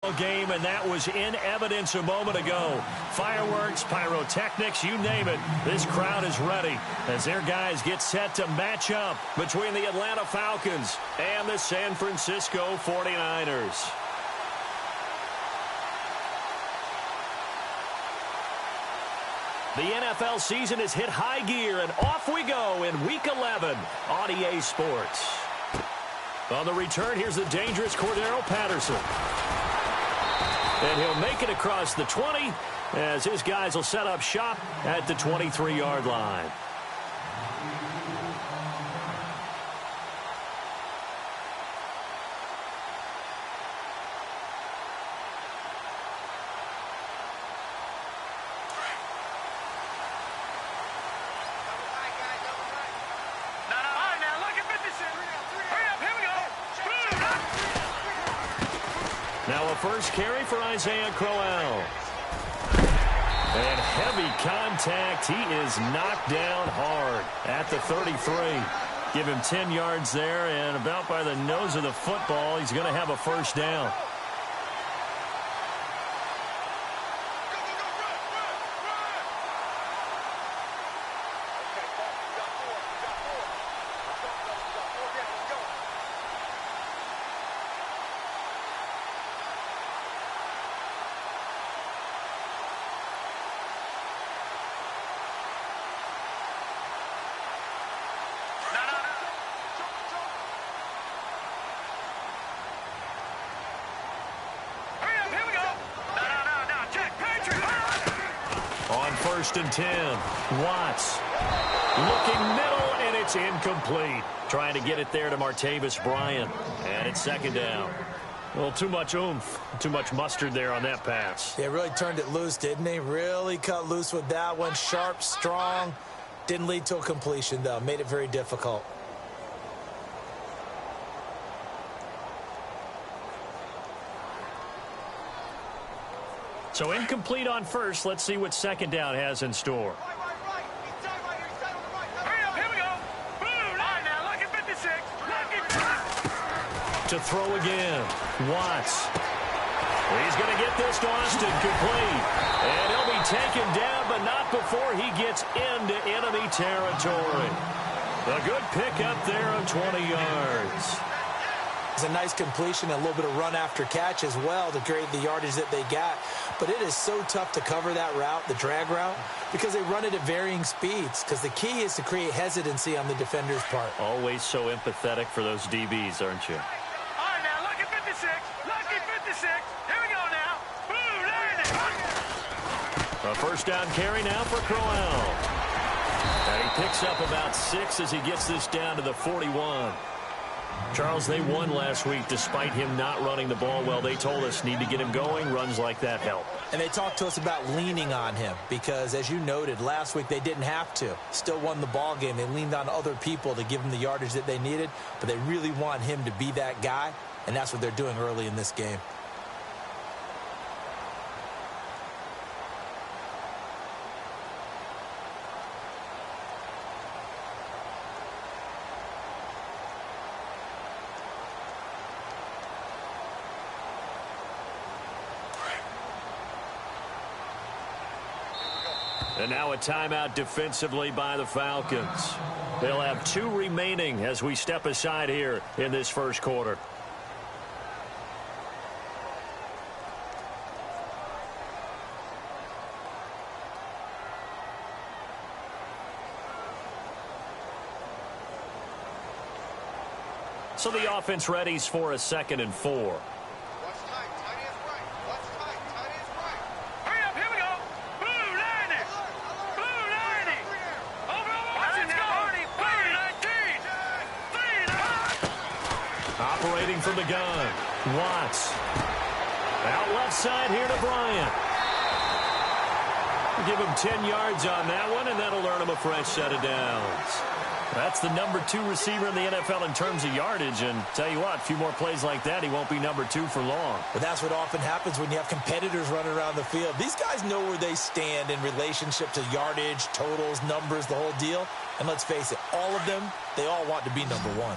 Game, and that was in evidence a moment ago. Fireworks, pyrotechnics, you name it. This crowd is ready as their guys get set to match up between the Atlanta Falcons and the San Francisco 49ers. The NFL season has hit high gear, and off we go in Week 11 on EA Sports. On the return, here's the dangerous Cordero Patterson. And he'll make it across the 20 as his guys will set up shop at the 23-yard line. Now a first carry for Isaiah Crowell. And heavy contact. He is knocked down hard at the 33. Give him 10 yards there, and about by the nose of the football, he's going to have a first down. First and 10. Watts looking middle, and it's incomplete. Trying to get it there to Martavis Bryant. And it's second down. Well, too much oomph, too much mustard there on that pass. They really turned it loose, didn't they? Really cut loose with that one. Sharp, strong. Didn't lead to a completion, though. Made it very difficult. So incomplete on first. Let's see what second down has in store. To throw again. Watts. He's going to get this to Austin complete. And he'll be taken down, but not before he gets into enemy territory. A good pickup there of 20 yards. It's a nice completion, a little bit of run after catch as well to create the yardage that they got. But it is so tough to cover that route, the drag route, because they run it at varying speeds. Because the key is to create hesitancy on the defender's part. Always so empathetic for those DBs, aren't you? All right, now, lucky 56. Lucky 56. Here we go now. Boom, there it is. A first down carry now for Crowell. And he picks up about 6 as he gets this down to the 41. Charles, they won last week despite him not running the ball well. They told us need to get him going. Runs like that help. And they talked to us about leaning on him because, as you noted, last week they didn't have to. Still won the ball game. They leaned on other people to give them the yardage that they needed, but they really want him to be that guy, and that's what they're doing early in this game. And now a timeout defensively by the Falcons. They'll have 2 remaining as we step aside here in this first quarter. So the offense readies for a 2nd and 4. Operating from the gun, Watts. Out left side here to Bryant. Give him 10 yards on that one, and that'll earn him a fresh set of downs. That's the number 2 receiver in the NFL in terms of yardage, and tell you what, a few more plays like that, he won't be number 2 for long. But that's what often happens when you have competitors running around the field. These guys know where they stand in relationship to yardage, totals, numbers, the whole deal. And let's face it, all of them, they all want to be number 1.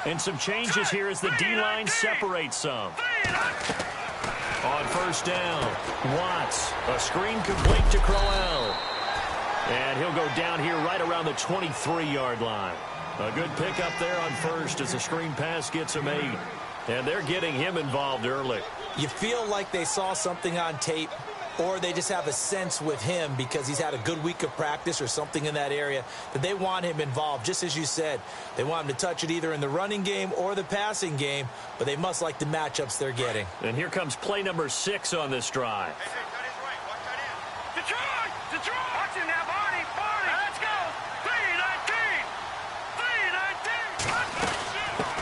And some changes here as the D-line separates some. On first down, Watts. A screen complete to Crowell. And he'll go down here right around the 23-yard line. A good pickup there on first as the screen pass gets him 8. And they're getting him involved early. You feel like they saw something on tape, or they just have a sense with him because he's had a good week of practice or something in that area that they want him involved. Just as you said, they want him to touch it either in the running game or the passing game, but they must like the matchups they're getting. And here comes play number 6 on this drive. Detroit! Detroit! Watch him now, Barney! Barney! Let's go! 3-19!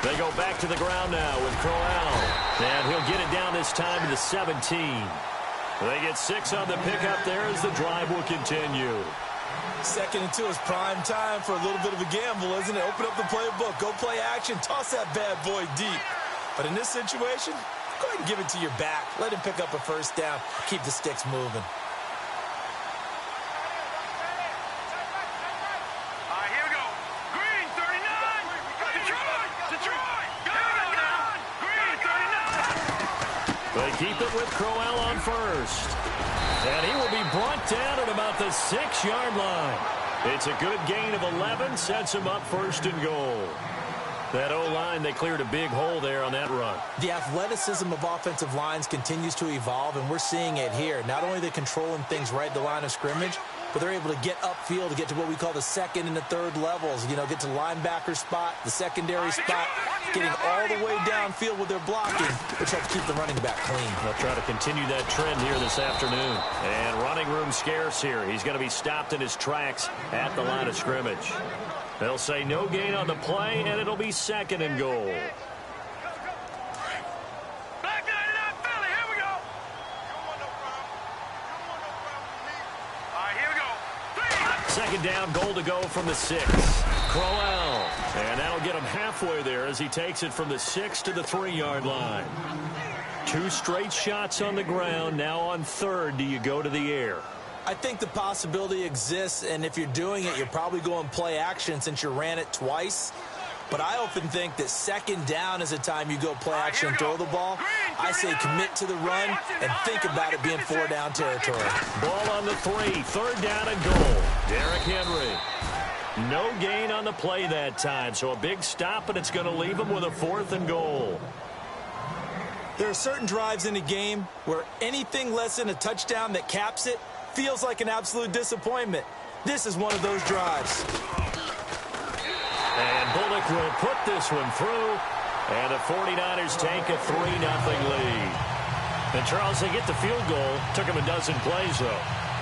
3-19! They go back to the ground now with Crowell. And he'll get it down this time to the 17. They get 6 on the pickup there as the drive will continue. 2nd and 2 is prime time for a little bit of a gamble, isn't it? Open up the playbook, go play action, toss that bad boy deep. But in this situation, go ahead and give it to your back. Let him pick up a first down, keep the sticks moving. Here we go. Green, 39! Detroit! Detroit! Go now! Green, 39! They keep it with Crowell on first. And he will be brought down at about the 6-yard line. It's a good gain of 11, sets him up first and goal. That O-line, they cleared a big hole there on that run. The athleticism of offensive lines continues to evolve, and we're seeing it here. Not only are they controlling things right at the line of scrimmage, but they're able to get upfield to get to what we call the 2nd and the 3rd levels. You know, get to linebacker spot, the secondary spot, getting all the way downfield with their blocking, which helps keep the running back clean. They'll try to continue that trend here this afternoon. And running room scarce here. He's going to be stopped in his tracks at the line of scrimmage. They'll say no gain on the play, and it'll be 2nd and goal. Black 99 Philly, here we go. Here we go. 2nd down, goal to go from the 6. Crowell. And that'll get him halfway there as he takes it from the 6 to the 3-yard line. 2 straight shots on the ground. Now on 3rd, do you go to the air? I think the possibility exists, and if you're doing it, you're probably going play action since you ran it twice. But I often think that 2nd down is a time you go play action and throw the ball. I say commit to the run and think about it being 4-down territory. Ball on the 3, 3rd down and goal. Derrick Henry. No gain on the play that time, so a big stop, and it's going to leave him with a 4th and goal. There are certain drives in a game where anything less than a touchdown that caps it feels like an absolute disappointment. This is one of those drives. And Bullock will put this one through, and the 49ers take a 3-0 lead. And Charles, they get the field goal. Took him a dozen plays, though.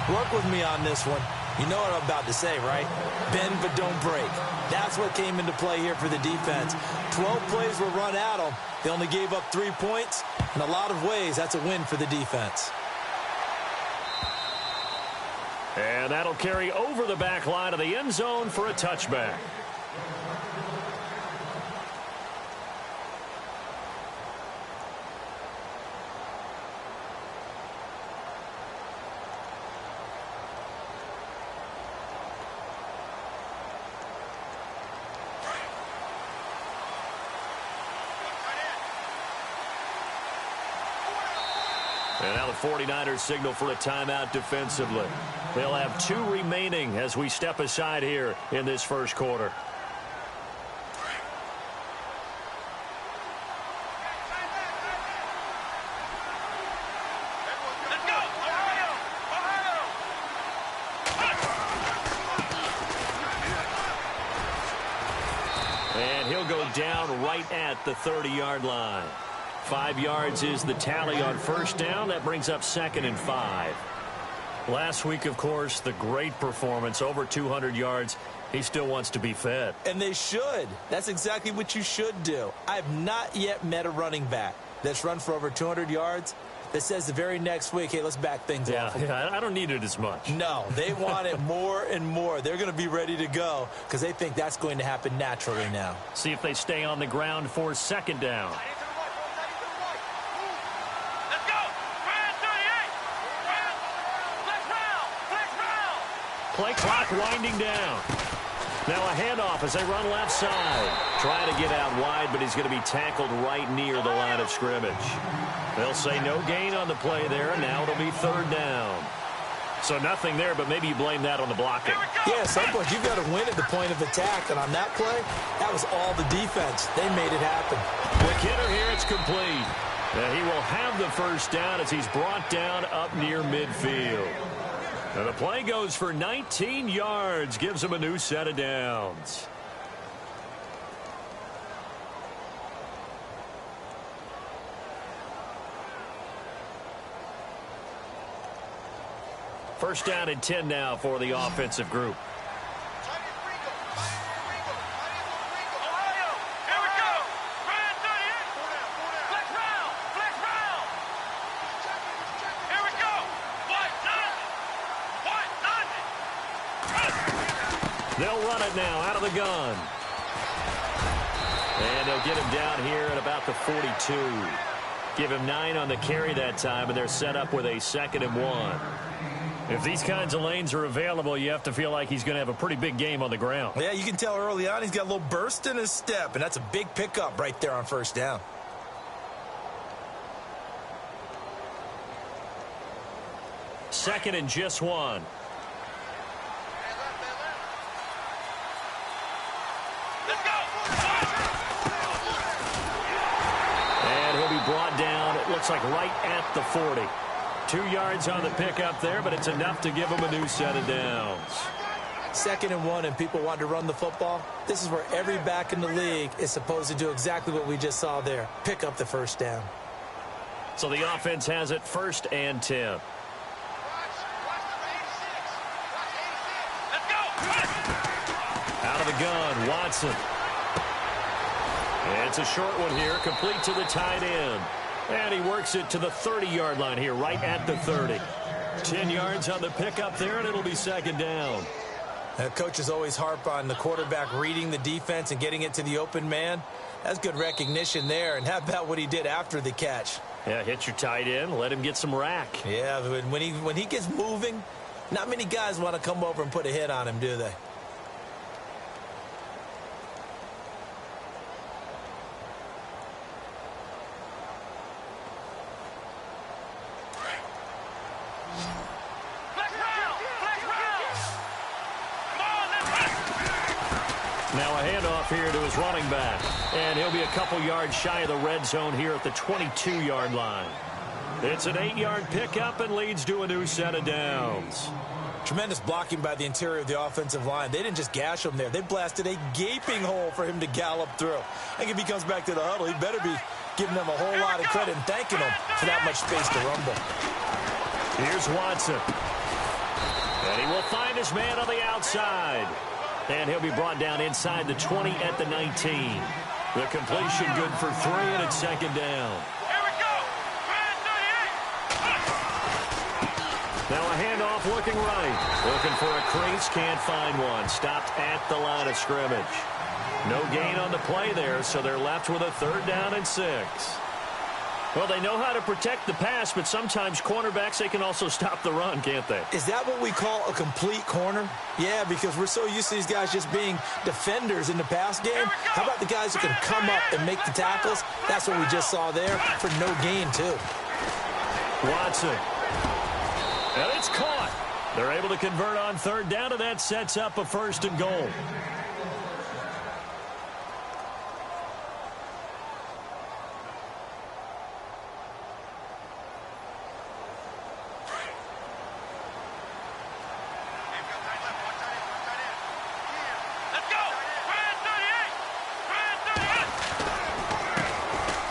Work with me on this one. You know what I'm about to say, right? Bend but don't break. That's what came into play here for the defense. 12 plays were run at them. They only gave up 3 points. In a lot of ways, that's a win for the defense. And that'll carry over the back line of the end zone for a touchback. And now the 49ers signal for a timeout defensively. They'll have 2 remaining as we step aside here in this first quarter. Let's go! Ohio! Ohio! And he'll go down right at the 30-yard line. 5 yards is the tally on first down. That brings up 2nd and 5. Last week, of course, the great performance, over 200 yards. He still wants to be fed. And they should. That's exactly what you should do. I have not yet met a running back that's run for over 200 yards that says the very next week, hey, let's back things off. Yeah, I don't need it as much. No, they want it more and more. They're going to be ready to go because they think that's going to happen naturally now. See if they stay on the ground for 2nd down. Play clock winding down. Now a handoff as they run left side. Trying to get out wide, but he's going to be tackled right near the line of scrimmage. They'll say no gain on the play there, and now it'll be third down. So nothing there, but maybe you blame that on the blocking. Yeah, at some point you've got to win at the point of attack, and on that play, that was all the defense. They made it happen. McKinnon here, it's complete. And he will have the first down as he's brought down up near midfield. And the play goes for 19 yards, gives him a new set of downs. First down and 10 now for the offensive group. They'll run it now out of the gun. And they'll get him down here at about the 42. Give him 9 on the carry that time, and they're set up with a 2nd and 1. If these kinds of lanes are available, you have to feel like he's going to have a pretty big game on the ground. Yeah, you can tell early on he's got a little burst in his step, and that's a big pickup right there on first down. Second and just 1. And he'll be brought down, it looks like right at the 40. 2 yards on the pickup there, but it's enough to give him a new set of downs. 2nd and 1, and people want to run the football. This is where every back in the league is supposed to do exactly what we just saw there. Pick up the first down. So the offense has it 1st and 10. Out of the gun, Watson. And it's a short one here, complete to the tight end. And he works it to the 30-yard line here, right at the 30. 10 yards on the pickup there, and it'll be 2nd down. Coaches always harp on the quarterback reading the defense and getting it to the open man. That's good recognition there. And how about what he did after the catch? Yeah, hit your tight end, let him get some rack. Yeah, when he gets moving, not many guys want to come over and put a hit on him, do they? Now a handoff here to his running back. And he'll be a couple yards shy of the red zone here at the 22-yard line. It's an 8-yard pickup and leads to a new set of downs. Tremendous blocking by the interior of the offensive line. They didn't just gash him there. They blasted a gaping hole for him to gallop through. I think if he comes back to the huddle, he better be giving them a whole lot of credit and thanking them for that much space to rumble. Here's Watson. And he will find his man on the outside. And he'll be brought down inside the 20 at the 19. The completion good for 3, and it's 2nd down. Here we go. Now a handoff looking right. Looking for a crease, can't find one. Stopped at the line of scrimmage. No gain on the play there, so they're left with a 3rd down and 6. Well, they know how to protect the pass, but sometimes cornerbacks, they can also stop the run, can't they? Is that what we call a complete corner? Yeah, because we're so used to these guys just being defenders in the pass game. How about the guys who can come up and make the tackles? That's what we just saw there for no gain, too. Watson. And it's caught. They're able to convert on 3rd down, and that sets up a 1st and goal.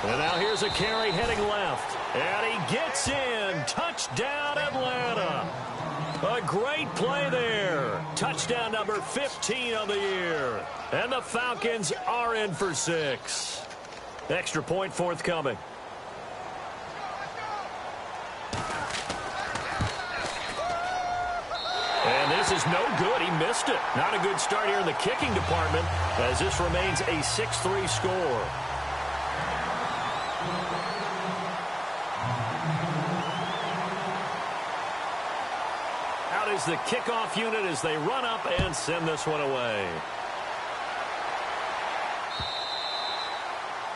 And now here's a carry heading left. And he gets in. Touchdown, Atlanta. A great play there. Touchdown number 15 on the year. And the Falcons are in for 6. Extra point forthcoming. And this is no good. He missed it. Not a good start here in the kicking department as this remains a 6-3 score. Out is the kickoff unit as they run up and send this one away.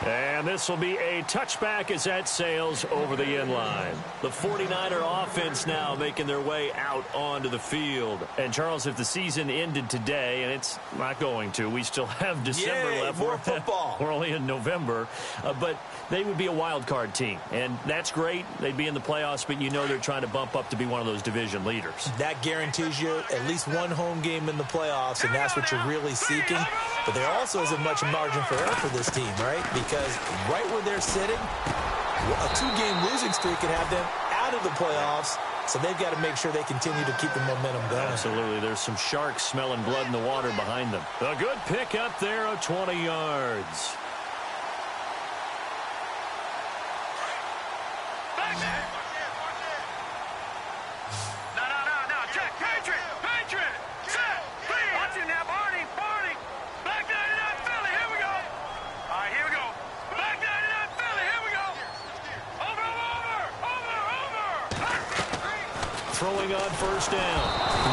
And this will be a touchback as that sails over the end line. The 49er offense now making their way out onto the field. And, Charles, if the season ended today, and it's not going to, we still have December left. More football. We're only in November. But they would be a wild card team. And that's great. They'd be in the playoffs, but you know they're trying to bump up to be one of those division leaders. That guarantees you at least one home game in the playoffs, and that's what you're really seeking. But there also isn't much margin for error for this team, right? Because right where they're sitting, a 2-game losing streak could have them out of the playoffs. So they've got to make sure they continue to keep the momentum going. Absolutely. There's some sharks smelling blood in the water behind them. A good pick up there of 20 yards. Throwing on first down.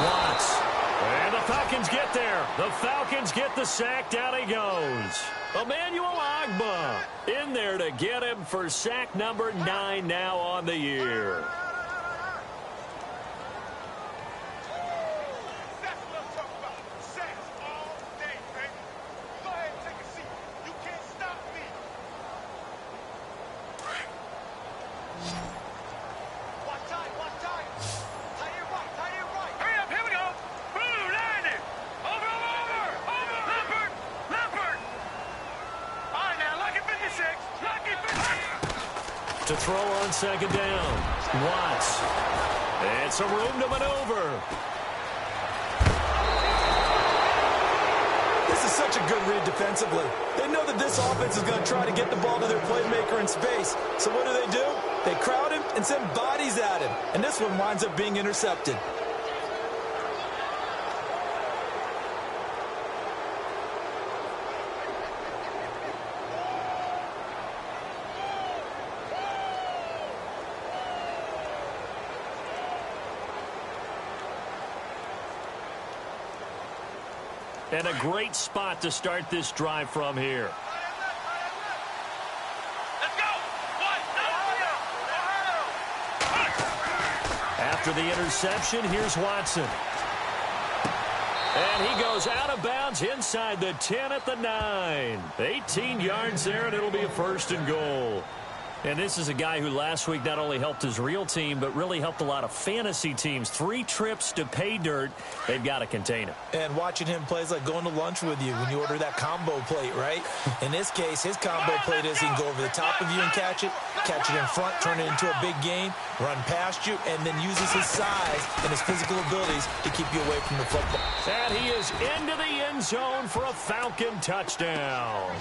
Watts. And the Falcons get there. The Falcons get the sack. Down he goes. Emmanuel Ogbah in there to get him for sack number 9 now on the year. To throw on second down. Watts. And some room to maneuver. This is such a good read defensively. They know that this offense is going to try to get the ball to their playmaker in space. So what do? They crowd him and send bodies at him. And this one winds up being intercepted. And a great spot to start this drive from here. Let's go. After the interception, here's Watson. And he goes out of bounds inside the 10 at the 9. 18 yards there, and it'll be a first and goal. And this is a guy who last week not only helped his real team, but really helped a lot of fantasy teams. 3 trips to pay dirt. They've got to contain him. And watching him play is like going to lunch with you when you order that combo plate, right? In this case, his combo plate is he can go over the top of you and catch it in front, turn it into a big gain, run past you, and then uses his size and his physical abilities to keep you away from the football. And he is into the end zone for a Falcon touchdown.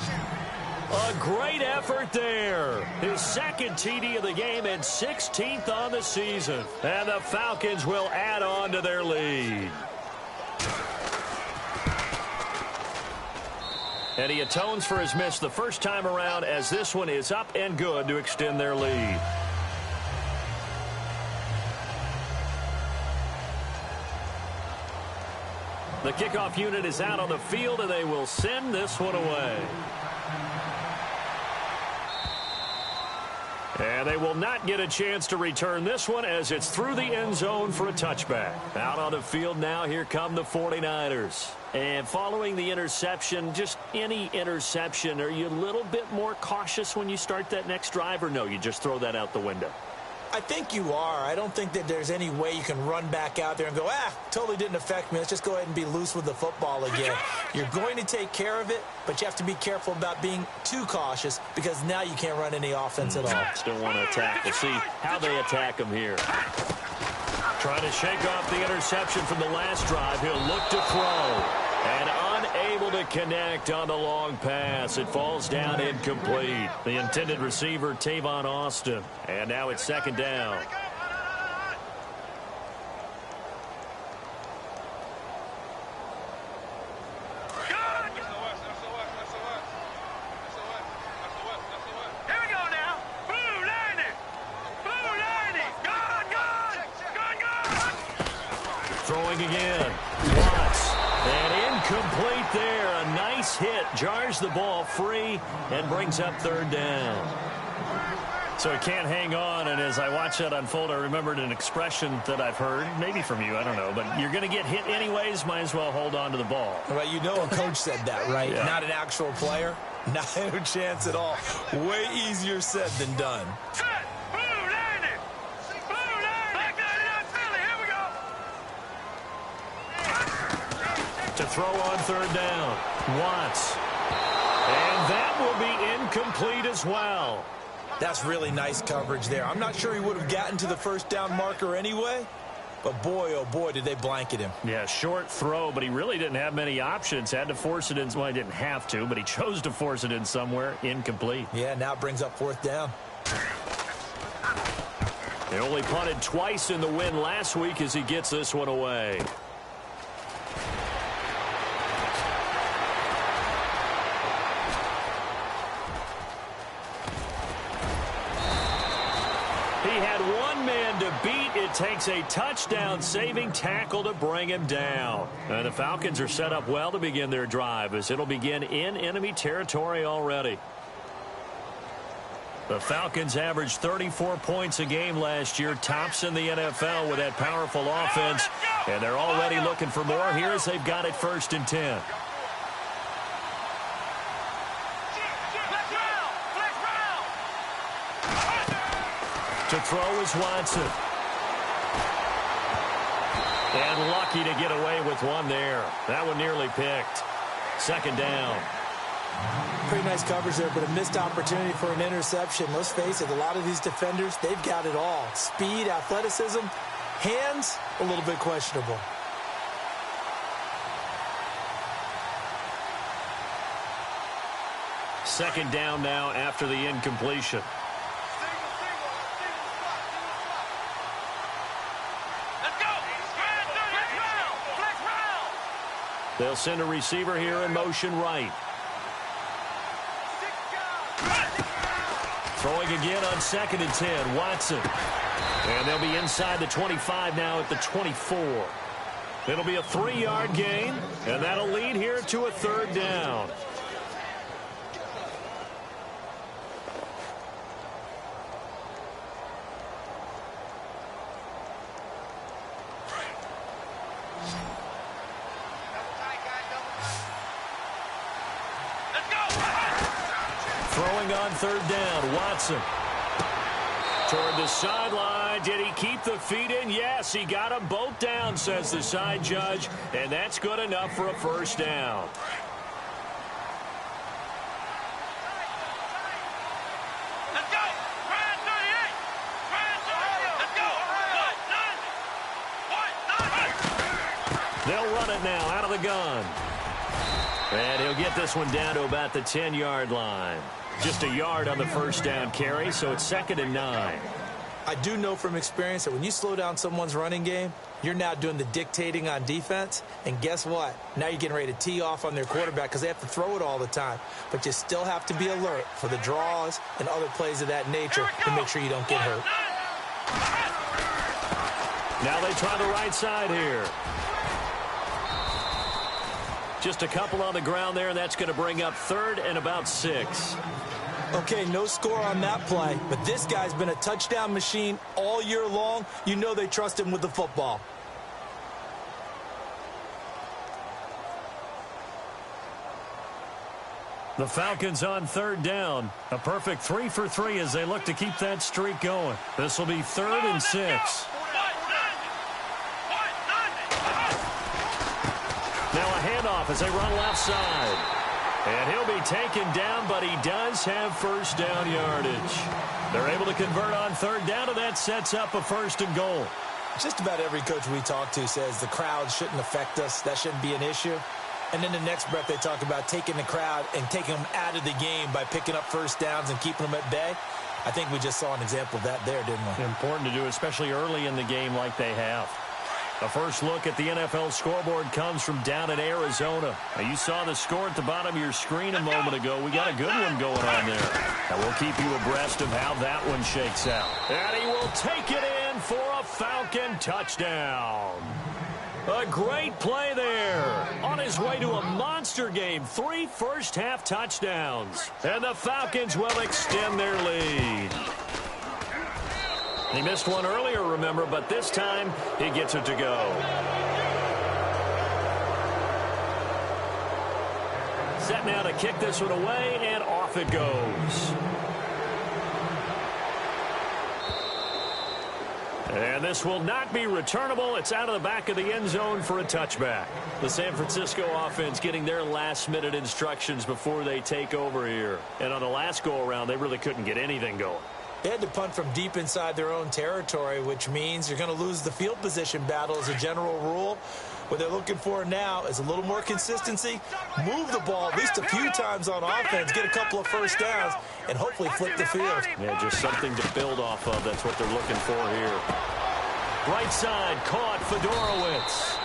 A great effort there. His second TD of the game and 16th on the season. And the Falcons will add on to their lead. And he atones for his miss the first time around as this one is up and good to extend their lead. The kickoff unit is out on the field, and they will send this one away. And they will not get a chance to return this one as it's through the end zone for a touchback. Out on the field now, here come the 49ers. And following the interception, just any interception, are you a little bit more cautious when you start that next drive, or no, you just throw that out the window? I think you are. I don't think that there's any way you can run back out there and go, totally didn't affect me. Let's just go ahead and be loose with the football again. You're going to take care of it, but you have to be careful about being too cautious because now you can't run any offense at all. Still want to attack. We'll see how they attack him here. Trying to shake off the interception from the last drive. He'll look to throw. And unable to connect on the long pass. It falls down incomplete. The intended receiver, Tavon Austin. And now it's second down. Throwing again. Watts. And incomplete there. A nice base hit jars the ball free and brings up third down. So he can't hang on, and as I watch that unfold, I remembered an expression that I've heard, maybe from you, I don't know, but you're going to get hit anyways, might as well hold on to the ball. Well, you know a coach said that, right? Yeah. Not an actual player. Not a chance at all. Way easier said than done. Set. Blue landing. Blue landing. Back 99 Philly. Here we go. To throw on third down, Watts. And that will be incomplete as well. That's really nice coverage there. I'm not sure he would have gotten to the first down marker anyway, but boy, oh boy, did they blanket him. Yeah, short throw, but he really didn't have many options. Had to force it in. Well, he didn't have to, but he chose to force it in somewhere. Incomplete. Yeah, now it brings up fourth down. They only punted twice in the win last week as he gets this one away. He had one man to beat. It takes a touchdown-saving tackle to bring him down. And the Falcons are set up well to begin their drive as it'll begin in enemy territory already. The Falcons averaged 34 points a game last year, tops in the NFL with that powerful offense. And they're already looking for more here as they've got it 1st and 10. To throw is Watson. And lucky to get away with one there. That one nearly picked. 2nd down. Pretty nice coverage there, but a missed opportunity for an interception. Let's face it, a lot of these defenders, they've got it all. Speed, athleticism, hands, a little bit questionable. Second down now after the incompletion. They'll send a receiver here in motion right. Throwing again on 2nd and 10, Watson. And they'll be inside the 25 now at the 24. It'll be a 3-yard gain, and that'll lead here to a 3rd down. Throwing on 3rd down, Watson. Toward the sideline. Did he keep the feet in? Yes, he got them both down, says the side judge. And that's good enough for a 1st down. Let's go. Ryan 38. Ryan 38. Let's go. What? They'll run it now out of the gun. And he'll get this one down to about the 10-yard line. Just a yard on the 1st down carry, so it's 2nd and 9. I do know from experience that when you slow down someone's running game, you're now doing the dictating on defense. And guess what? Now you're getting ready to tee off on their quarterback because they have to throw it all the time. But you still have to be alert for the draws and other plays of that nature to make sure you don't get hurt. Now they try the right side here. Just a couple on the ground there, and that's going to bring up 3rd and about 6. Okay, no score on that play, but this guy's been a touchdown machine all year long. You know they trust him with the football. The Falcons on 3rd down. A perfect 3 for 3 as they look to keep that streak going. This will be 3rd and 6. Now a handoff as they run left side. And he'll be taken down, but he does have 1st down yardage. They're able to convert on 3rd down, and that sets up a 1st and goal. Just about every coach we talk to says the crowd shouldn't affect us. That shouldn't be an issue. And then the next breath they talk about taking the crowd and taking them out of the game by picking up 1st downs and keeping them at bay. I think we just saw an example of that there, didn't we? Important to do, especially early in the game like they have. A first look at the NFL scoreboard comes from down in Arizona. Now, you saw the score at the bottom of your screen a moment ago. We got a good one going on there. And we'll keep you abreast of how that one shakes out. And he will take it in for a Falcon touchdown. A great play there. On his way to a monster game. 3 first-half touchdowns. And the Falcons will extend their lead. He missed one earlier, remember, but this time he gets it to go. Set now to kick this one away, and off it goes. And this will not be returnable. It's out of the back of the end zone for a touchback. The San Francisco offense getting their last-minute instructions before they take over here. And on the last go-around, they really couldn't get anything going. They had to punt from deep inside their own territory, which means you're going to lose the field position battle as a general rule. What they're looking for now is a little more consistency, move the ball at least a few times on offense, get a couple of first downs, and hopefully flip the field. Yeah, just something to build off of. That's what they're looking for here. Right side, caught Fedorowicz.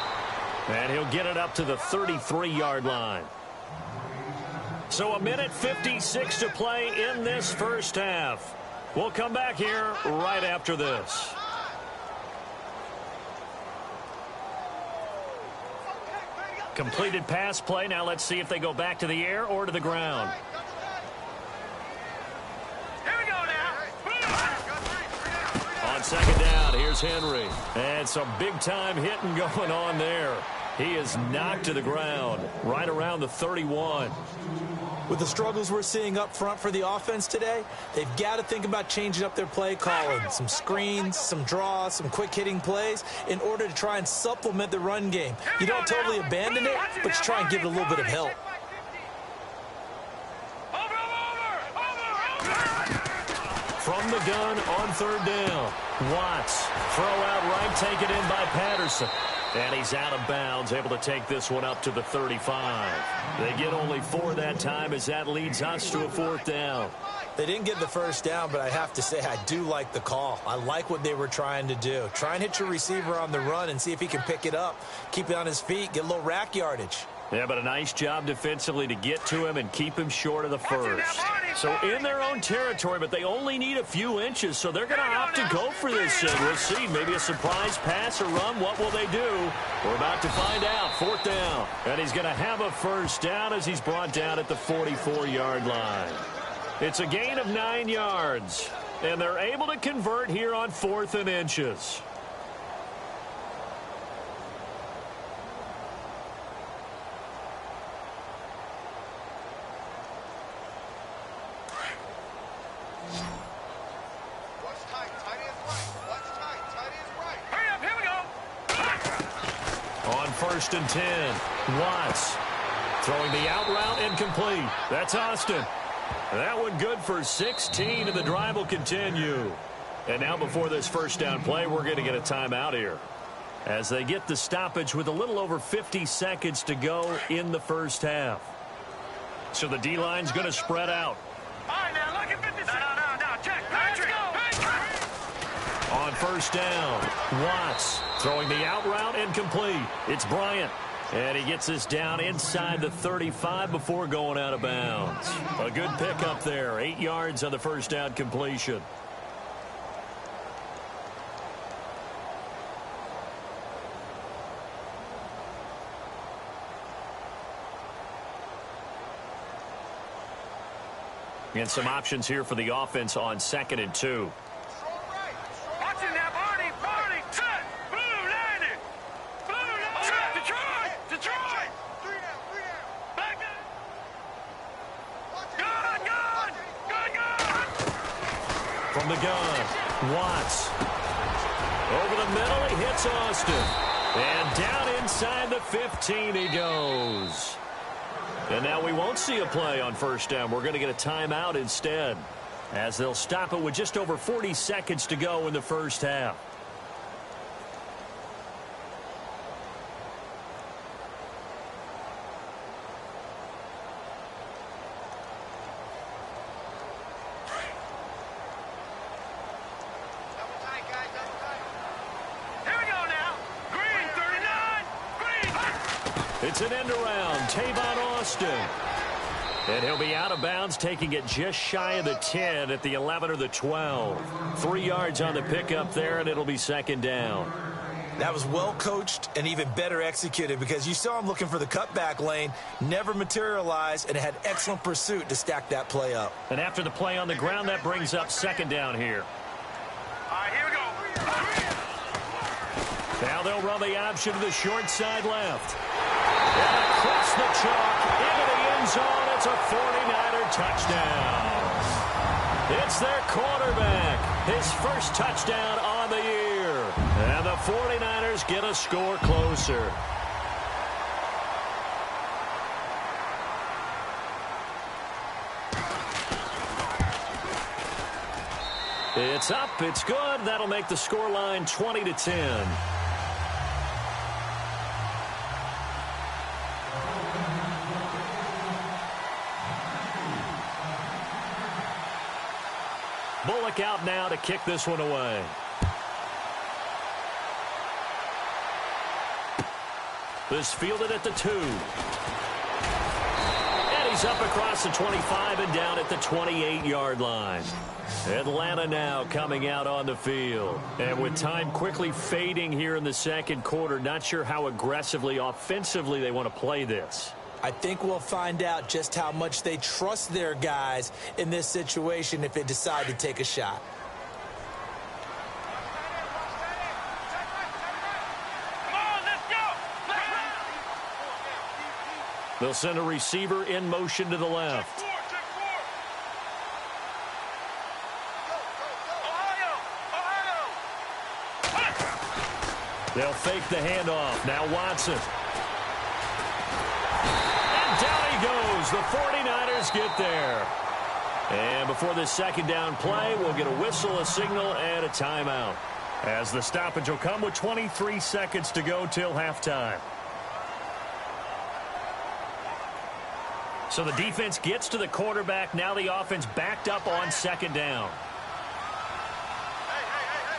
And he'll get it up to the 33-yard line. So 1:56 to play in this first half. We'll come back here right after this. Completed pass play. Now let's see if they go back to the air or to the ground. Here we go now. On second down, here's Henry. And some big-time hitting going on there. He is knocked to the ground right around the 31. With the struggles we're seeing up front for the offense today, they've got to think about changing up their play calling. Some screens, some draws, some quick-hitting plays in order to try and supplement the run game. You don't totally abandon it, but you try and give it a little bit of help. From the gun on third down. Watts, throw out right, taken in by Patterson. And he's out of bounds, able to take this one up to the 35. They get only 4 that time as that leads us to a 4th down. They didn't get the first down, but I have to say I do like the call. I like what they were trying to do. Try and hit your receiver on the run and see if he can pick it up. Keep it on his feet, get a little rack yardage. Yeah, but a nice job defensively to get to him and keep him short of the first. So in their own territory, but they only need a few inches, so they're going to opt to go for this. And we'll see, maybe a surprise pass or run. What will they do? We're about to find out. 4th down. And he's going to have a first down as he's brought down at the 44-yard line. It's a gain of 9 yards. And they're able to convert here on 4th and inches. First and 10. Watts throwing the out route incomplete. That's Austin. That one good for 16, and the drive will continue. And now before this first down play, we're going to get a timeout here as they get the stoppage with a little over 50 seconds to go in the first half. So the D-line's going to spread out. All right, now look at 56. No, check. Let's go. On first down, Watts throwing the out route incomplete. It's Bryant. And he gets this down inside the 35 before going out of bounds. A good pickup there. 8 yards on the first down completion. And some options here for the offense on 2nd and 2. From the gun, Watts. Over the middle, he hits Austin. And down inside the 15 he goes. And now we won't see a play on first down. We're going to get a timeout instead, as they'll stop it with just over 40 seconds to go in the first half. It's an end around. Tavon Austin. And he'll be out of bounds, taking it just shy of the 10 at the 11 or the 12. 3 yards on the pickup there, and it'll be second down. That was well coached and even better executed because you saw him looking for the cutback lane, never materialized, and had excellent pursuit to stack that play up. And after the play on the ground, that brings up second down here. All right, here we go. Now they'll run the option to the short side left. And across the chalk, into the end zone. It's a 49er touchdown. It's their quarterback. His first touchdown on the year. And the 49ers get a score closer. It's up. It's good. That'll make the scoreline 20-10. Bullock out now to kick this one away. This fielded at the 2. And he's up across the 25 and down at the 28-yard line. Atlanta now coming out on the field. And with time quickly fading here in the second quarter, not sure how aggressively, offensively they want to play this. I think we'll find out just how much they trust their guys in this situation if they decide to take a shot. Come on, let's go. They'll send a receiver in motion to the left. Check four. Ohio. They'll fake the handoff. Now Watson. Down he goes. The 49ers get there. And before this second down play, we'll get a whistle, a signal, and a timeout. As the stoppage will come with 23 seconds to go till halftime. So the defense gets to the quarterback. Now the offense backed up on second down.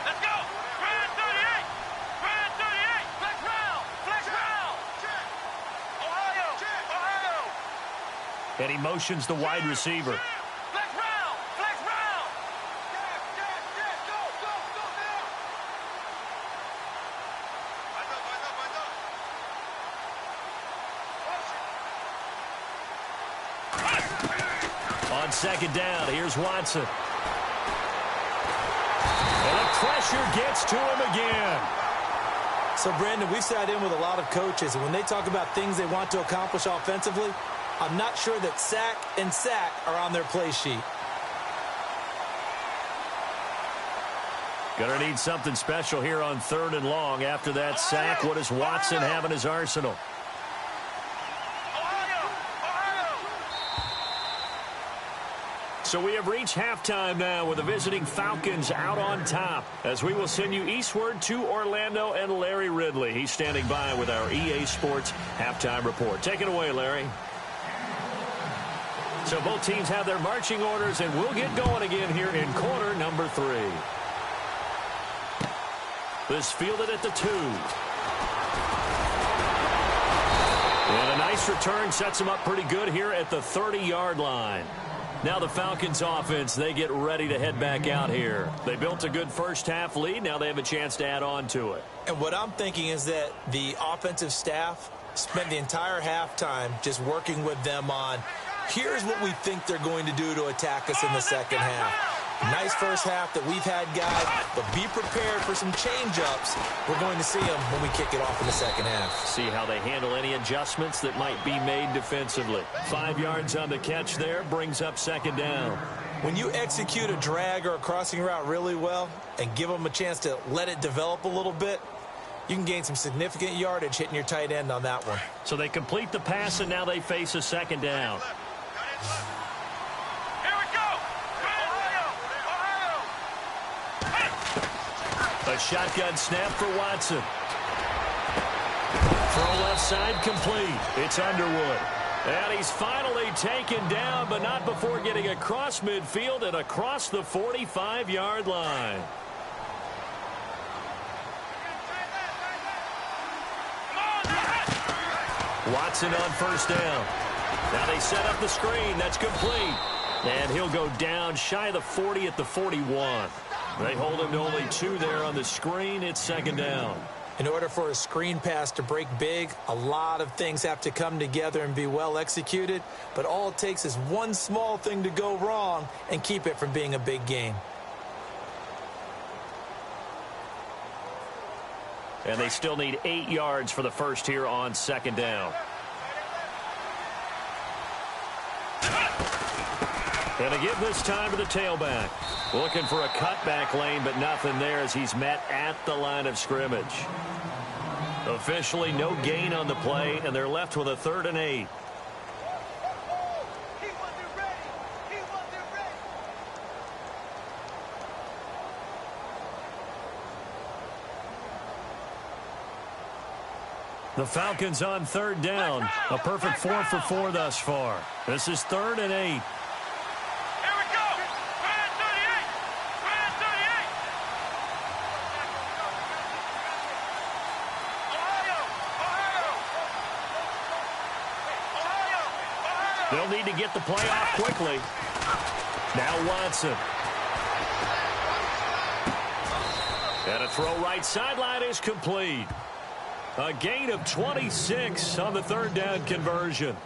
Let's go. Brand 38. Brand 38. Flex round. Flex round. Ohio. Ohio. And he motions the wide receiver. Flex round. Flex round. Go, go, go now. On second down, here's Watson. And the pressure gets to him again. So, Brandon, we've sat in with a lot of coaches, and when they talk about things they want to accomplish offensively, I'm not sure that sack and sack are on their play sheet. Gonna need something special here on 3rd and long. After that sack, what does Watson have in his arsenal? So we have reached halftime now with the visiting Falcons out on top, as we will send you eastward to Orlando and Larry Ridley. He's standing by with our EA Sports halftime report. Take it away, Larry. So both teams have their marching orders, and we'll get going again here in quarter number 3. This fielded at the 2. And a nice return sets them up pretty good here at the 30-yard line. Now the Falcons offense, they get ready to head back out here. They built a good first half lead. Now they have a chance to add on to it. And what I'm thinking is that the offensive staff spent the entire halftime just working with them on, here's what we think they're going to do to attack us in the second half. Nice first half that we've had, guys, but be prepared for some change-ups. We're going to see them when we kick it off in the second half. See how they handle any adjustments that might be made defensively. 5 yards on the catch there brings up second down. When you execute a drag or a crossing route really well and give them a chance to let it develop a little bit, you can gain some significant yardage hitting your tight end on that one. So they complete the pass, and now they face a second down. A shotgun snap for Watson. Throw left side complete. It's Underwood. And he's finally taken down, but not before getting across midfield and across the 45-yard line. Watson on first down. Now they set up the screen. That's complete. And he'll go down shy of the 40 at the 41. They hold him to only 2 there on the screen. It's second down. In order for a screen pass to break big, a lot of things have to come together and be well executed, but all it takes is one small thing to go wrong and keep it from being a big game. And they still need 8 yards for the first here on second down. And to give this time to the tailback. Looking for a cutback lane, but nothing there as he's met at the line of scrimmage. Officially no gain on the play, and they're left with a 3rd and 8. The Falcons on 3rd down. A perfect 4 for 4 thus far. This is 3rd and 8. They'll need to get the play off quickly. Now Watson. And a throw right sideline is complete. A gain of 26 on the 3rd down conversion.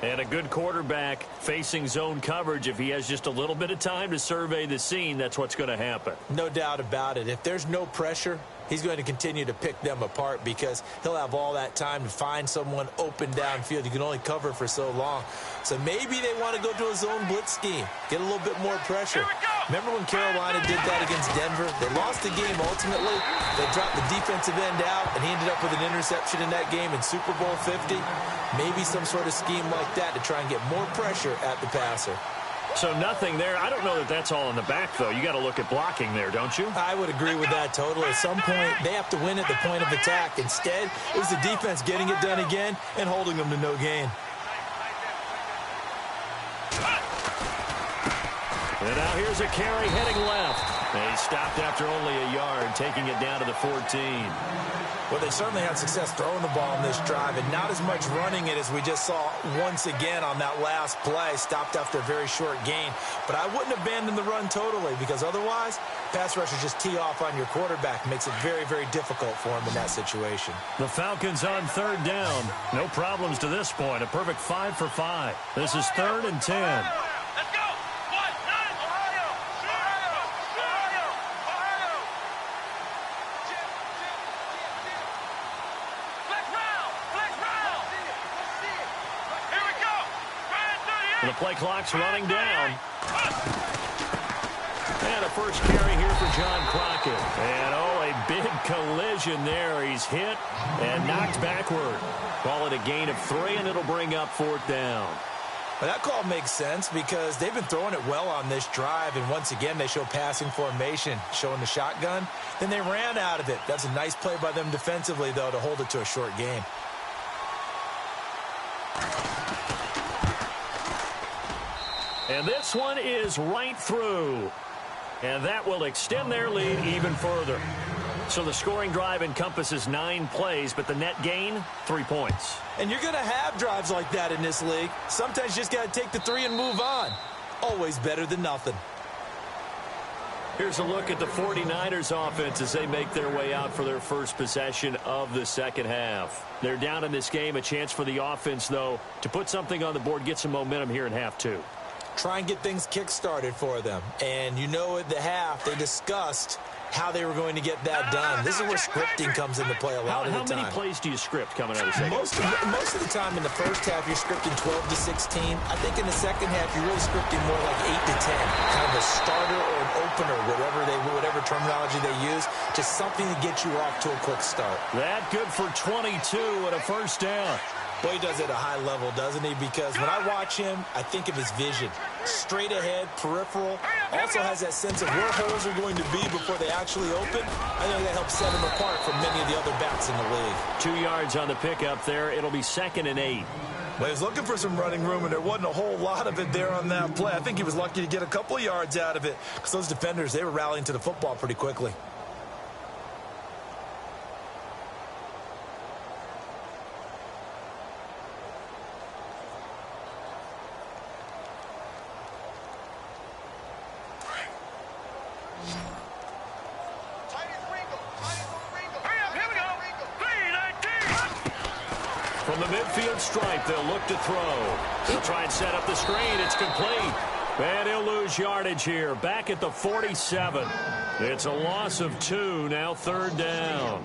And a good quarterback facing zone coverage. If he has just a little bit of time to survey the scene, that's what's going to happen. No doubt about it. If there's no pressure, he's going to continue to pick them apart because he'll have all that time to find someone open downfield. You can only cover for so long. So maybe they want to go to a zone blitz scheme, get a little bit more pressure. Remember when Carolina did that against Denver? They lost the game ultimately. They dropped the defensive end out, and he ended up with an interception in that game in Super Bowl 50. Maybe some sort of scheme like that to try and get more pressure at the passer. So nothing there. I don't know that that's all in the back, though. You got to look at blocking there, don't you? I would agree with that totally. At some point, they have to win at the point of attack. Instead, it was the defense getting it done again and holding them to no gain. And now here's a carry heading left. And he stopped after only a yard, taking it down to the 14. Well, they certainly had success throwing the ball in this drive, and not as much running it as we just saw once again on that last play. Stopped after a very short gain. But I wouldn't abandon the run totally because otherwise, pass rushers just tee off on your quarterback. Makes it very, very difficult for him in that situation. The Falcons on 3rd down. No problems to this point. A perfect 5 for 5. This is 3rd and 10. Let's go! Ohio! Flex round! Here we go! The play clock's running down. And a first carry here for John Crockett. And, oh, a big collision there. He's hit and knocked backward. Call it a gain of 3, and it'll bring up 4th down. Well, that call makes sense because they've been throwing it well on this drive, and once again, they show passing formation, showing the shotgun. Then they ran out of it. That's a nice play by them defensively, though, to hold it to a short gain. And this one is right through. And that will extend their lead even further. So the scoring drive encompasses 9 plays, but the net gain, 3 points. And you're going to have drives like that in this league. Sometimes you just got to take the 3 and move on. Always better than nothing. Here's a look at the 49ers offense as they make their way out for their first possession of the second half. They're down in this game. A chance for the offense, though, to put something on the board, get some momentum here in half 2. Try and get things kick-started for them. And you know at the half, they discussed how they were going to get that done. This is where scripting comes into play a lot of the time. How many plays do you script coming out of the second? Most of the time in the first half, you're scripting 12 to 16. I think in the second half, you're really scripting more like 8 to 10. Kind of a starter or an opener, whatever terminology they use. Just something to get you off to a quick start. That good for 22 and a first down. Boy, he does it at a high level, doesn't he? Because when I watch him, I think of his vision. Straight ahead, peripheral. Also has that sense of where holes are going to be before they actually open. I think that helps set him apart from many of the other backs in the league. 2 yards on the pickup there. It'll be 2nd and 8. Well, he was looking for some running room, and there wasn't a whole lot of it there on that play. I think he was lucky to get a couple of yards out of it because those defenders, they were rallying to the football pretty quickly. Hurry up, here we go! From the midfield stripe, they'll look to throw. They'll try and set up the screen. It's complete. And he'll lose yardage here. Back at the 47. It's a loss of 2, now 3rd down.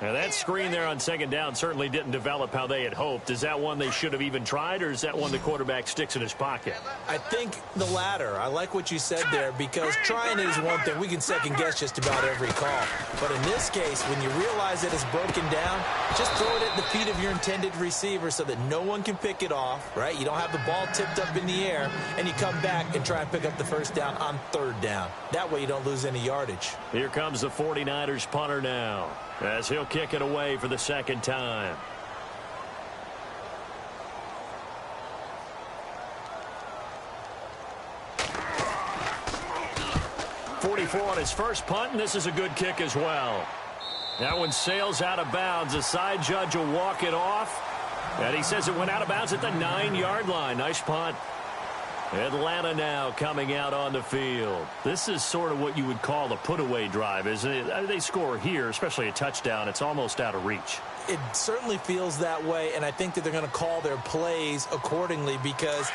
Now that screen there on 2nd down certainly didn't develop how they had hoped. Is that one they should have even tried, or is that one the quarterback sticks in his pocket? I think the latter. I like what you said there, because trying it is one thing. We can second guess just about every call. But in this case, when you realize that it's broken down, just throw it at the feet of your intended receiver so that no one can pick it off, right? You don't have the ball tipped up in the air, and you come back and try and pick up the 1st down on 3rd down. That way you don't lose any yardage. Here comes the 49ers punter now, as he'll kick it away for the 2nd time. .44 on his first punt, and this is a good kick as well. That one sails out of bounds. The side judge will walk it off, and he says it went out of bounds at the 9-yard line. Nice punt. Atlanta now coming out on the field. This is sort of what you would call a put-away drive, isn't it? They score here, especially a touchdown. It's almost out of reach. It certainly feels that way, and I think that they're going to call their plays accordingly, because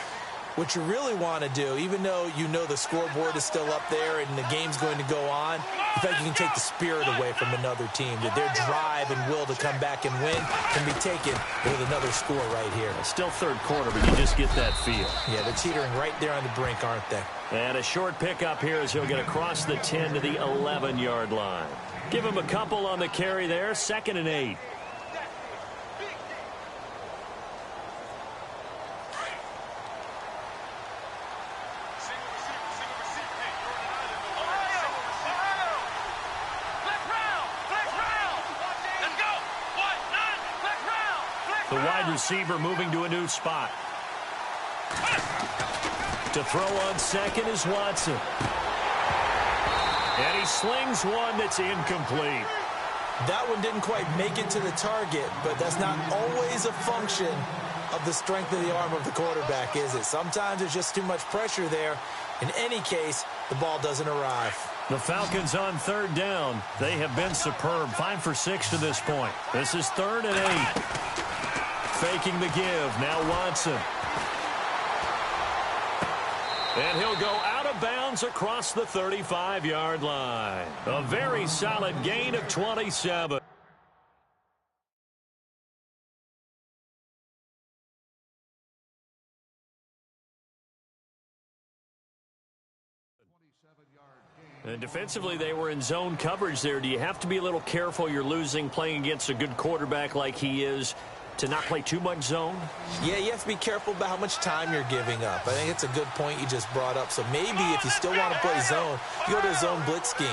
what you really want to do, even though you know the scoreboard is still up there and the game's going to go on, in fact, you can take the spirit away from another team. That their drive and will to come back and win can be taken with another score right here. It's still 3rd quarter, but you just get that feel. Yeah, they're teetering right there on the brink, aren't they? And a short pickup here as he'll get across the 10 to the 11-yard line. Give him a couple on the carry there. 2nd and 8. The wide receiver moving to a new spot. To throw on 2nd is Watson. And he slings one that's incomplete. That one didn't quite make it to the target, but that's not always a function of the strength of the arm of the quarterback, is it? Sometimes there's just too much pressure there. In any case, the ball doesn't arrive. The Falcons on 3rd down. They have been superb. 5 for 6 to this point. This is 3rd and 8. Faking the give. Now Watson. And he'll go out of bounds across the 35-yard line. A very solid gain of 27. And defensively, they were in zone coverage there. Do you have to be a little careful? You're losing playing against a good quarterback like he is, to not play too much zone? Yeah, you have to be careful about how much time you're giving up. I think it's a good point you just brought up. So maybe if you still want to play zone, you go to a zone blitz scheme.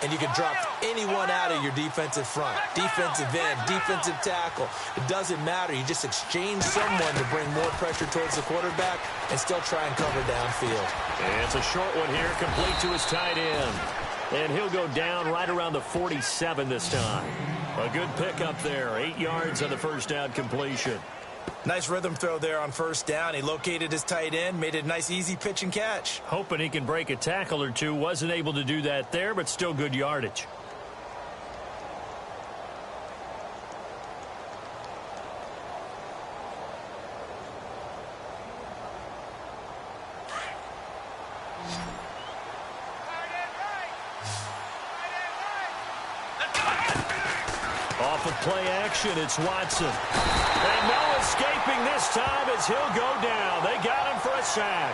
And you can drop anyone out of your defensive front, defensive end, defensive tackle. It doesn't matter. You just exchange someone to bring more pressure towards the quarterback and still try and cover downfield. And it's a short one here, complete to his tight end. And he'll go down right around the 47 this time. A good pickup there, 8 yards on the first down completion. Nice rhythm throw there on 1st down. He located his tight end, made it a nice, easy pitch and catch. Hoping he can break a tackle or two. Wasn't able to do that there, but still good yardage. Off of play action, it's Watson. And no escaping this time as he'll go down. They got him for a sack.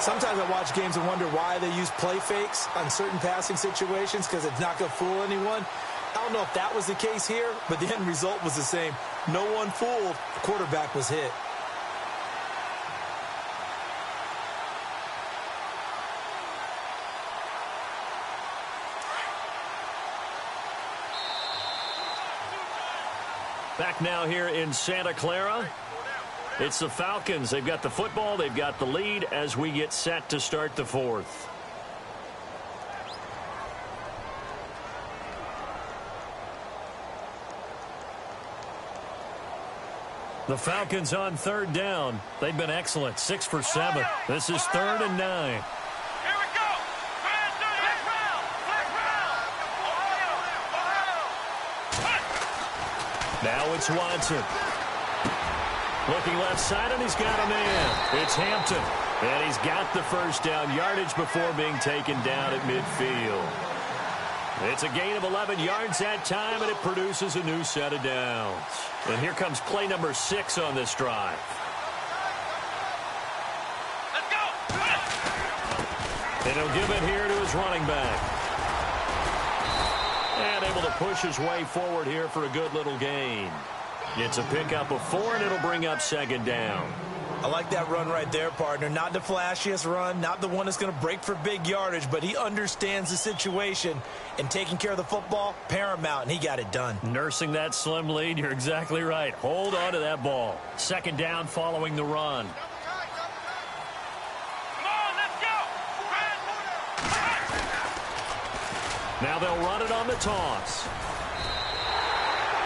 Sometimes I watch games and wonder why they use play fakes on certain passing situations, because it's not going to fool anyone. I don't know if that was the case here, but the end result was the same. No one fooled. The quarterback was hit. Back now here in Santa Clara. It's the Falcons. They've got the football. They've got the lead as we get set to start the 4th. The Falcons on 3rd down. They've been excellent. 6 for 7. This is 3rd and 9. Now it's Watson. Looking left side, and he's got a man. It's Hampton. And he's got the first down yardage before being taken down at midfield. It's a gain of 11 yards that time, and it produces a new set of downs. And here comes play number 6 on this drive. Let's go! And he'll give it here to his running back. And able to push his way forward here for a good little gain. It's a pickup of 4, and it'll bring up second down. I like that run right there, partner. Not the flashiest run, not the one that's going to break for big yardage, but he understands the situation, and taking care of the football, paramount, and he got it done. Nursing that slim lead, you're exactly right. Hold on to that ball. Second down following the run. Come on, let's go! Now they'll run it on the toss.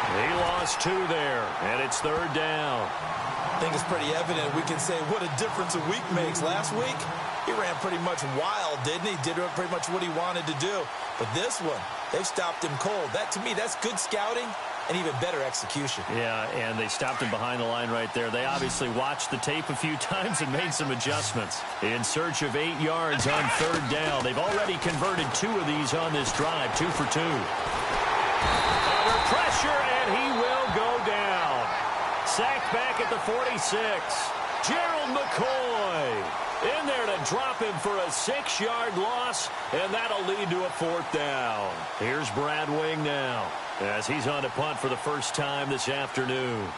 He lost 2 there, and it's third down. I think it's pretty evident. We can say what a difference a week makes. Last week, he ran pretty much wild, didn't he? Did pretty much what he wanted to do. But this one, they've stopped him cold. That, to me, that's good scouting and even better execution. Yeah, and they stopped him behind the line right there. They obviously watched the tape a few times and made some adjustments. In search of 8 yards on third down. They've already converted 2 of these on this drive, 2 for 2. Under pressure, and he will go down. Sacked back at the 46. Gerald McCoy in there to drop him for a 6-yard loss, and that'll lead to a 4th down. Here's Brad Wing now as he's on to punt for the first time this afternoon.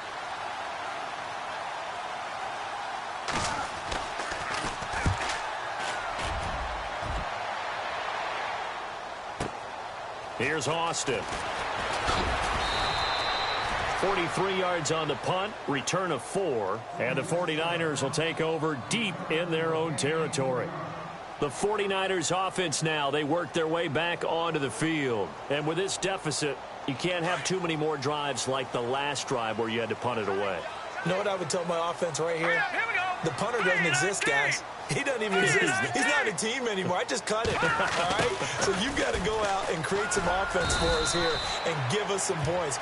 Here's Austin. 43 yards on the punt, return of 4, and the 49ers will take over deep in their own territory. The 49ers offense now, they work their way back onto the field. And with this deficit, you can't have too many more drives like the last drive where you had to punt it away. You know what I would tell my offense right here? Here we go! The punter doesn't exist, guys. He doesn't even exist. He's not a team anymore. I just cut it, all right? So you've got to go out and create some offense for us here and give us some points.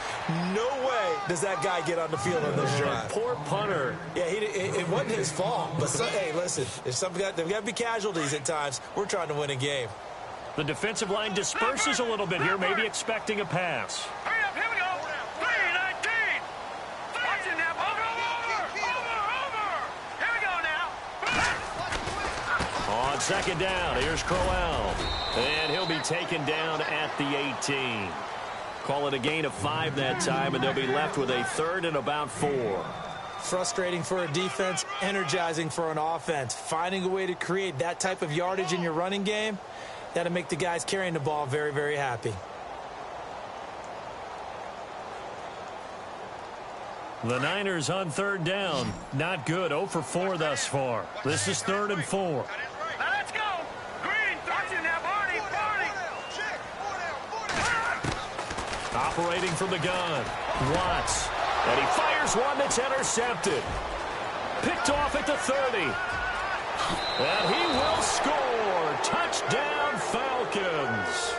No way does that guy get on the field on this drive. Poor punter. Yeah, it wasn't his fault. But, hey, listen, there's got to be casualties at times. We're trying to win a game. The defensive line disperses a little bit here, maybe expecting a pass. Hurry up, here we go! 3-19! Watch it now! Over! Here we go now! On second down, here's Crowell. And he'll be taken down at the 18. Call it a gain of 5 that time, and they'll be left with a 3rd and about 4. Frustrating for a defense, energizing for an offense. Finding a way to create that type of yardage in your running game, that'll make the guys carrying the ball very, very happy. The Niners on third down. Not good. 0 for 4 thus far. This is 3rd and 4. Now let's go! Green, watch it now, Barney! Operating from the gun. Watts. And he fires one that's intercepted. Picked off at the 30. And he will score. Touchdown, Falcons.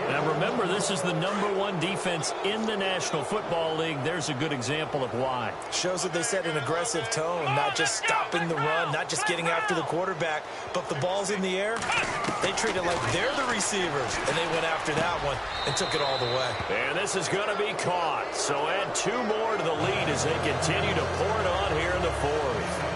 Now remember, this is the #1 defense in the National Football League. There's a good example of why. Shows that they set an aggressive tone, not just stopping the run, not just getting after the quarterback, but the ball's in the air. They treat it like they're the receivers, and they went after that one and took it all the way. And this is going to be caught. So add 2 more to the lead as they continue to pour it on here in the 4th.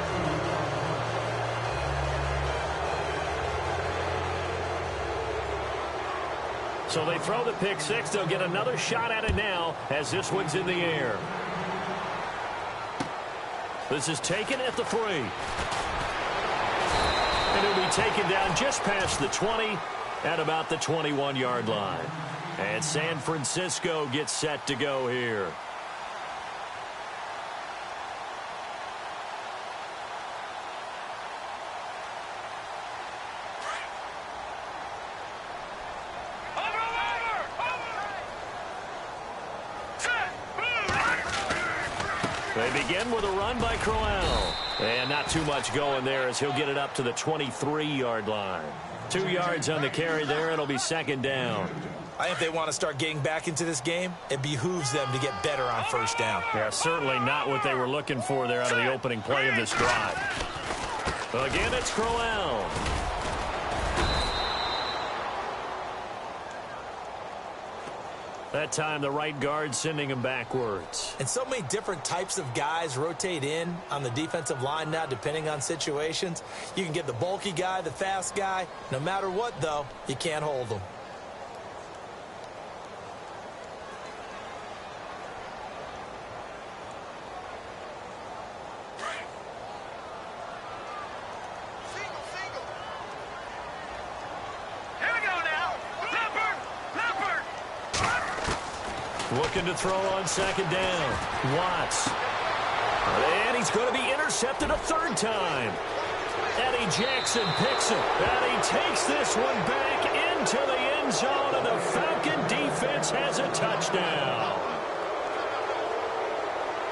So they throw the pick 6. They'll get another shot at it now as this one's in the air. This is taken at the 3. And it'll be taken down just past the 20 at about the 21-yard line. And San Francisco gets set to go here. They begin with a run by Crowell. And not too much going there as he'll get it up to the 23-yard line. 2 yards on the carry there. It'll be second down. I think if they want to start getting back into this game, it behooves them to get better on first down. Yeah, certainly not what they were looking for there out of the opening play of this drive. Again, it's Crowell. That time, the right guard sending him backwards. And so many different types of guys rotate in on the defensive line now, depending on situations. You can get the bulky guy, the fast guy. No matter what, though, you can't hold them. Looking to throw on second down. Watts. And he's going to be intercepted a third time. Eddie Jackson picks it. And he takes this one back into the end zone, and the Falcon defense has a touchdown.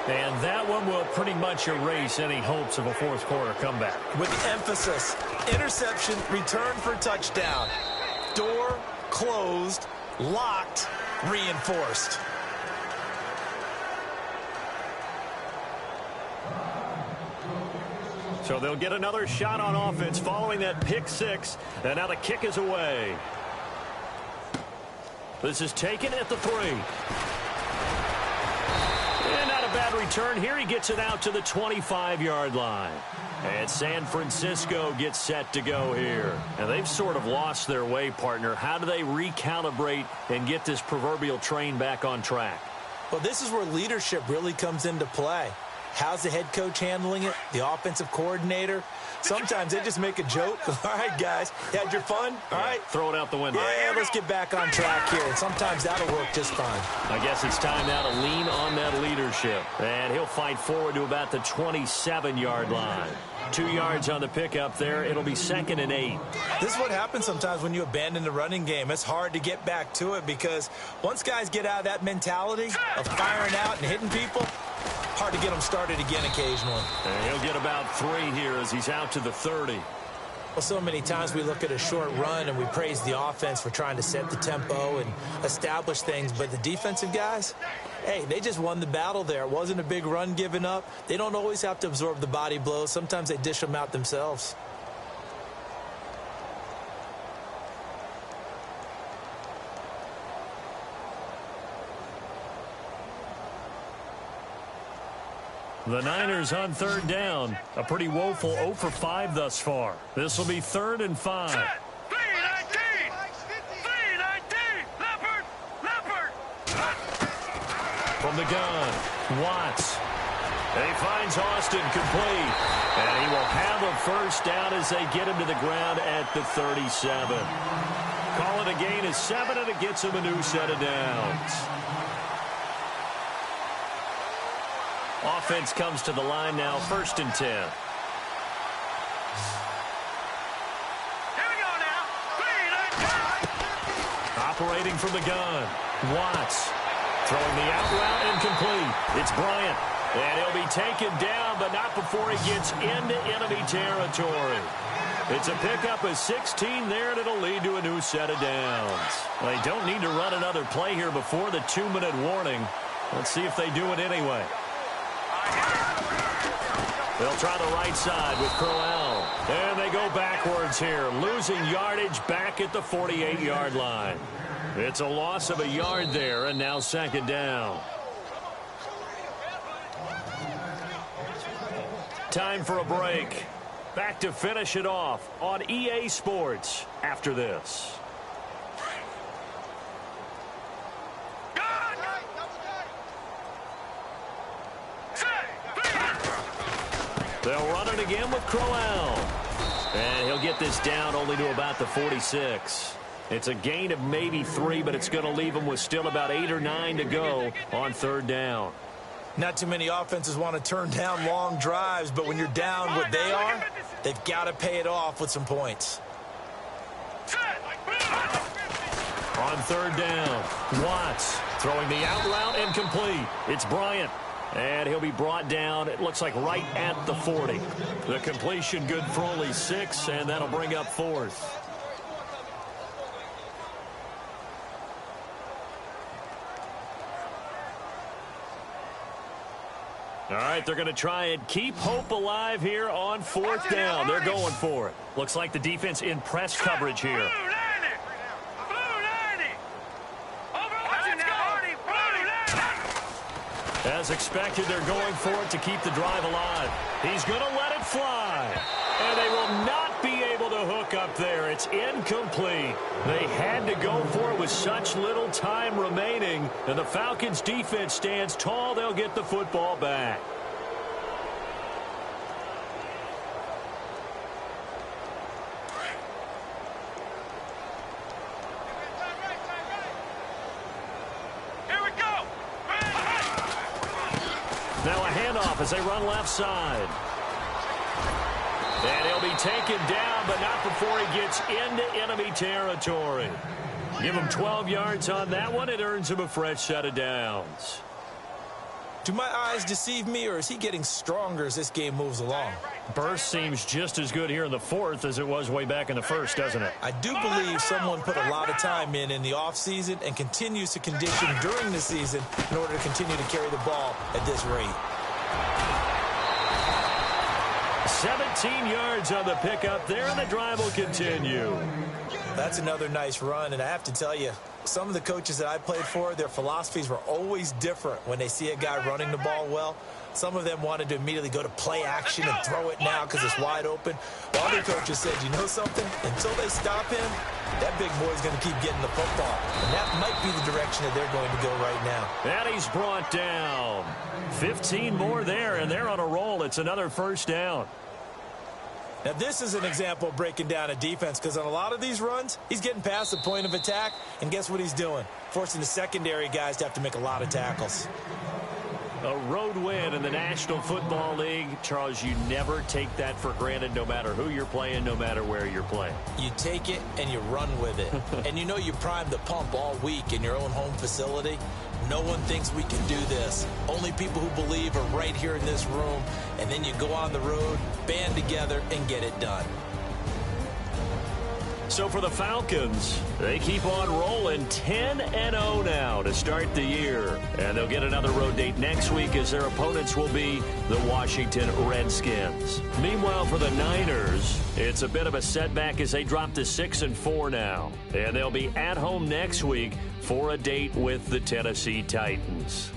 And that one will pretty much erase any hopes of a fourth quarter comeback. With emphasis, interception, return for touchdown. Door closed, locked, reinforced. So they'll get another shot on offense following that pick six, and now the kick is away. This is taken at the 3. And not a bad return here. He gets it out to the 25-yard line. And San Francisco gets set to go here. And they've sort of lost their way, partner. How do they recalibrate and get this proverbial train back on track? Well, this is where leadership really comes into play. How's the head coach handling it? The offensive coordinator? Sometimes they just make a joke. All right, guys, you had your fun? All right. Throw it out the window. Yeah, let's get back on track here. And sometimes that'll work just fine. I guess it's time now to lean on that leadership. And he'll fight forward to about the 27-yard line. 2 yards on the pickup there. It'll be 2nd and 8. This is what happens sometimes when you abandon the running game. It's hard to get back to it because once guys get out of that mentality of firing out and hitting people, hard to get them started again occasionally. And he'll get about 3 here as he's out to the 30. Well, so many times we look at a short run and we praise the offense for trying to set the tempo and establish things, but the defensive guys, hey, they just won the battle there. It wasn't a big run given up. They don't always have to absorb the body blows. Sometimes they dish them out themselves. The Niners on 3rd down. A pretty woeful 0 for 5 thus far. This will be 3rd and 5. 3-19! 3-19! Leopard! From the gun, Watts. And he finds Austin complete. And he will have a first down as they get him to the ground at the 37. Call it a gain of 7, and it gets him a new set of downs. Offense comes to the line now, 1st and 10. Here we go now. 3-19! Operating from the gun, Watts. Throwing the out route incomplete. It's Bryant. And he'll be taken down, but not before he gets into enemy territory. It's a pickup of 16 there, and it'll lead to a new set of downs. They don't need to run another play here before the 2-minute warning. Let's see if they do it anyway. They'll try the right side with Crowell. And they go backwards here, losing yardage back at the 48-yard line. It's a loss of a yard there, and now 2nd down. Time for a break. Back to finish it off on EA Sports after this. They'll run it again with Crowell. And he'll get this down only to about the 46. It's a gain of maybe 3, but it's going to leave him with still about 8 or 9 to go on 3rd down. Not too many offenses want to turn down long drives, but when you're down what they are, they've got to pay it off with some points. On 3rd down, Watts throwing the out route incomplete. It's Bryant. And he'll be brought down, it looks like right at the 40. The completion good for only 6, and that'll bring up 4th. All right, they're going to try and keep hope alive here on fourth down. They're going for it. Looks like the defense in press coverage here. As expected, they're going for it to keep the drive alive. He's going to let it fly. And they will not be able to hook up there. It's incomplete. They had to go for it with such little time remaining. And the Falcons' defense stands tall. They'll get the football back. Now a handoff as they run left side. And he'll be taken down, but not before he gets into enemy territory. Give him 12 yards on that one. It earns him a fresh set of downs. Do my eyes deceive me, or is he getting stronger as this game moves along? Burst seems just as good here in the fourth as it was way back in the first, doesn't it? I do believe someone put a lot of time in the offseason and continues to condition during the season in order to continue to carry the ball at this rate. 17 yards on the pickup there, and the drive will continue. That's another nice run, and I have to tell you, some of the coaches that I played for, their philosophies were always different when they see a guy running the ball well. Some of them wanted to immediately go to play action and throw it now because it's wide open. While other coaches said, you know something? Until they stop him, that big boy's going to keep getting the football. And that might be the direction that they're going to go right now. And he's brought down. 15 more there, and they're on a roll. It's another first down. Now, this is an example of breaking down a defense because on a lot of these runs, he's getting past the point of attack, and guess what he's doing? Forcing the secondary guys to have to make a lot of tackles. A road win in the National Football League. Charles, you never take that for granted no matter who you're playing, no matter where you're playing. You take it and you run with it. And you know you primed the pump all week in your own home facility. No one thinks we can do this. Only people who believe are right here in this room. And then you go on the road, band together, and get it done. So for the Falcons, they keep on rolling 10-0 now to start the year. And they'll get another road date next week as their opponents will be the Washington Redskins. Meanwhile, for the Niners, it's a bit of a setback as they drop to 6-4 now. And they'll be at home next week for a date with the Tennessee Titans.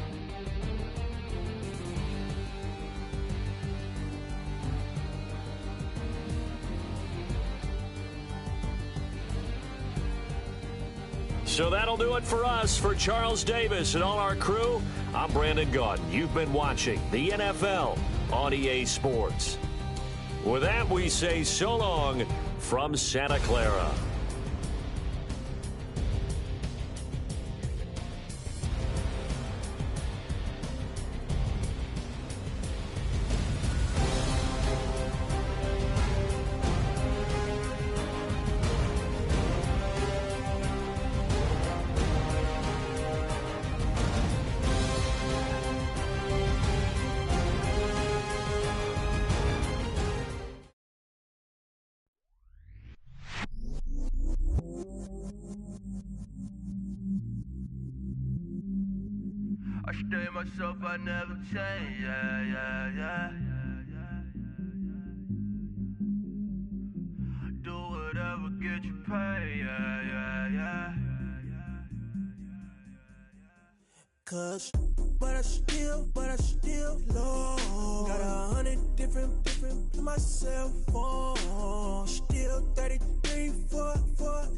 So that'll do it for us. For Charles Davis and all our crew, I'm Brandon Gaudin. You've been watching the NFL on EA Sports. With that, we say so long from Santa Clara. I stay myself, I never change, yeah. Do whatever, get you paid, yeah. Cause, but I still low. Got 100 different in my cell phone. Still 33 for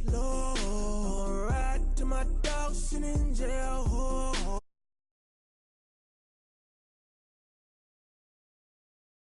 low. I'ma ride to my dog sitting in jail.